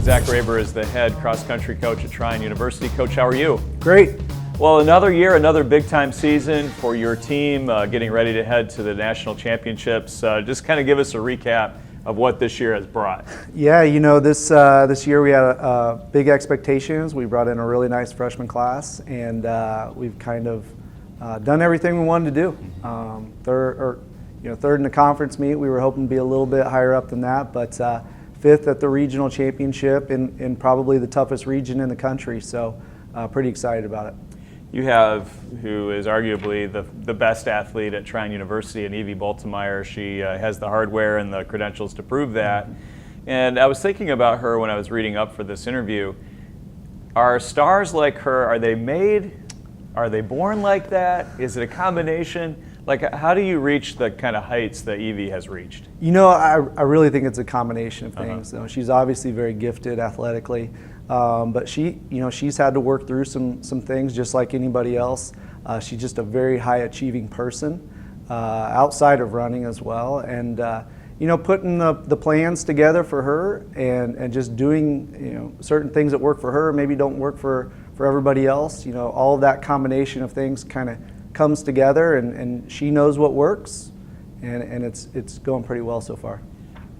Zach Raber is the head cross-country coach at Tryon University. Coach, how are you? Great. Well, another year, another big-time season for your team, getting ready to head to the national championships. Just kind of give us a recap of what this year has brought. Yeah, you know, this year we had big expectations. We brought in a really nice freshman class, and we've kind of done everything we wanted to do. Third in the conference meet. We were hoping to be a little bit higher up than that, but fifth at the regional championship in probably the toughest region in the country. So pretty excited about it. You have who is arguably the best athlete at Tryon University, and Evie Boltemeyer. She has the hardware and the credentials to prove that. And I was thinking about her when I was reading up for this interview. Are stars like her, are they made? Are they born like that? Is it a combination? Like, how do you reach the kind of heights that Evie has reached? You know, I really think it's a combination of things. You know, she's obviously very gifted athletically, but she's had to work through some things just like anybody else. She's just a very high achieving person, outside of running as well, and putting the plans together for her and just doing certain things that work for her maybe don't work for everybody else. You know, all of that combination of things kind of comes together, and she knows what works, and it's going pretty well so far.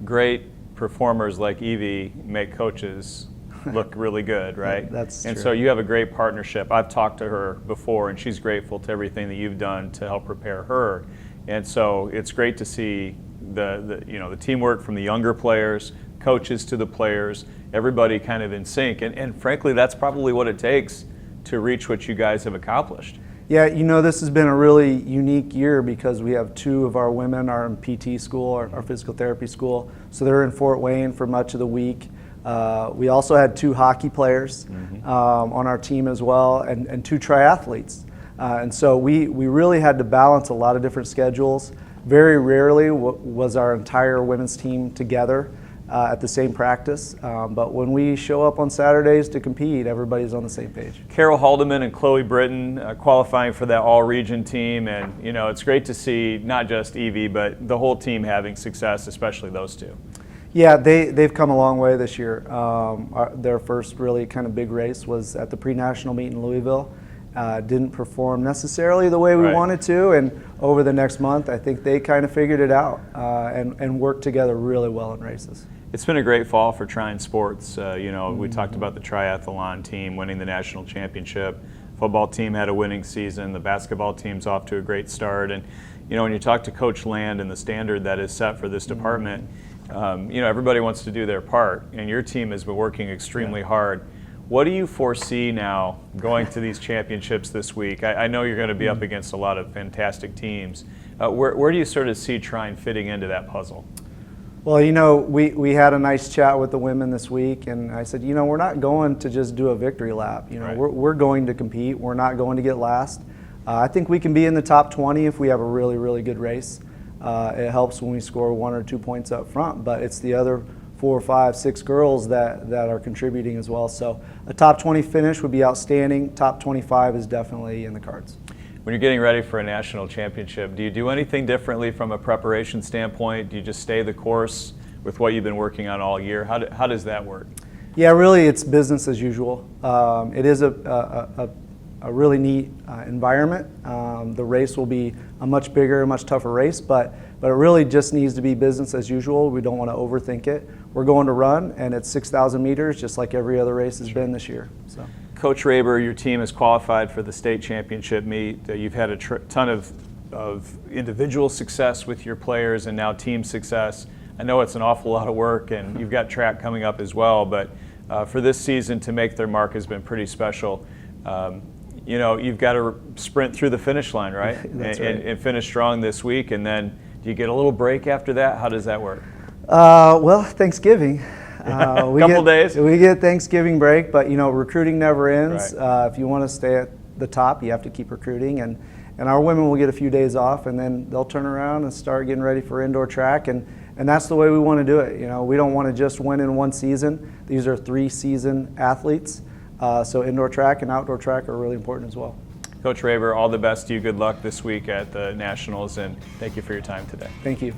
Great performers like Evie make coaches look really good, right? That's and true. So you have a great partnership. I've talked to her before, and she's grateful to everything that you've done to help prepare her. And so it's great to see the teamwork from the younger players, coaches to the players, everybody kind of in sync. And frankly, that's probably what it takes to reach what you guys have accomplished. Yeah, you know, this has been a really unique year because we have two of our women are in PT school, our physical therapy school, so they're in Fort Wayne for much of the week. We also had two hockey players on our team as well, and two triathletes. And so we really had to balance a lot of different schedules. Very rarely was our entire women's team together at the same practice, but when we show up on Saturdays to compete, everybody's on the same page. Carol Haldeman and Chloe Britton qualifying for that all-region team, and it's great to see not just Evie, but the whole team having success, especially those two. Yeah, they've come a long way this year. Their first really kind of big race was at the pre-national meet in Louisville. Didn't perform necessarily the way we wanted to, and over the next month, I think they kind of figured it out and worked together really well in races. It's been a great fall for Tryon sports. We talked about the triathlon team winning the national championship. Football team had a winning season. The basketball team's off to a great start. And when you talk to Coach Land and the standard that is set for this department, everybody wants to do their part. And your team has been working extremely hard. What do you foresee now going to these championships this week? I know you're going to be up against a lot of fantastic teams. Where do you sort of see Tryon fitting into that puzzle? Well, we had a nice chat with the women this week, and I said, we're not going to just do a victory lap. We're going to compete. We're not going to get last. I think we can be in the top 20 if we have a really, really good race. It helps when we score 1 or 2 points up front, but it's the other 4, 5, 6 girls that are contributing as well. So a top 20 finish would be outstanding. Top 25 is definitely in the cards. When you're getting ready for a national championship, do you do anything differently from a preparation standpoint? Do you just stay the course with what you've been working on all year? How does that work? Yeah, really it's business as usual. It is a really neat environment. The race will be a much bigger, much tougher race, but it really just needs to be business as usual. We don't want to overthink it. We're going to run, and it's 6,000 meters just like every other race has been this year. So. Coach Raber, your team has qualified for the state championship meet. You've had a ton of individual success with your players and now team success. I know it's an awful lot of work, and you've got track coming up as well, but for this season to make their mark has been pretty special. You've got to sprint through the finish line, right? That's right. And finish strong this week, and then do you get a little break after that? How does that work? Well, Thanksgiving. Couple days. We get Thanksgiving break, but recruiting never ends. Right. If you want to stay at the top, you have to keep recruiting, and our women will get a few days off, and then they'll turn around and start getting ready for indoor track, and that's the way we want to do it. We don't want to just win in one season. These are 3-season athletes, so indoor track and outdoor track are really important as well. Coach Raber, all the best to you. Good luck this week at the Nationals, and thank you for your time today. Thank you.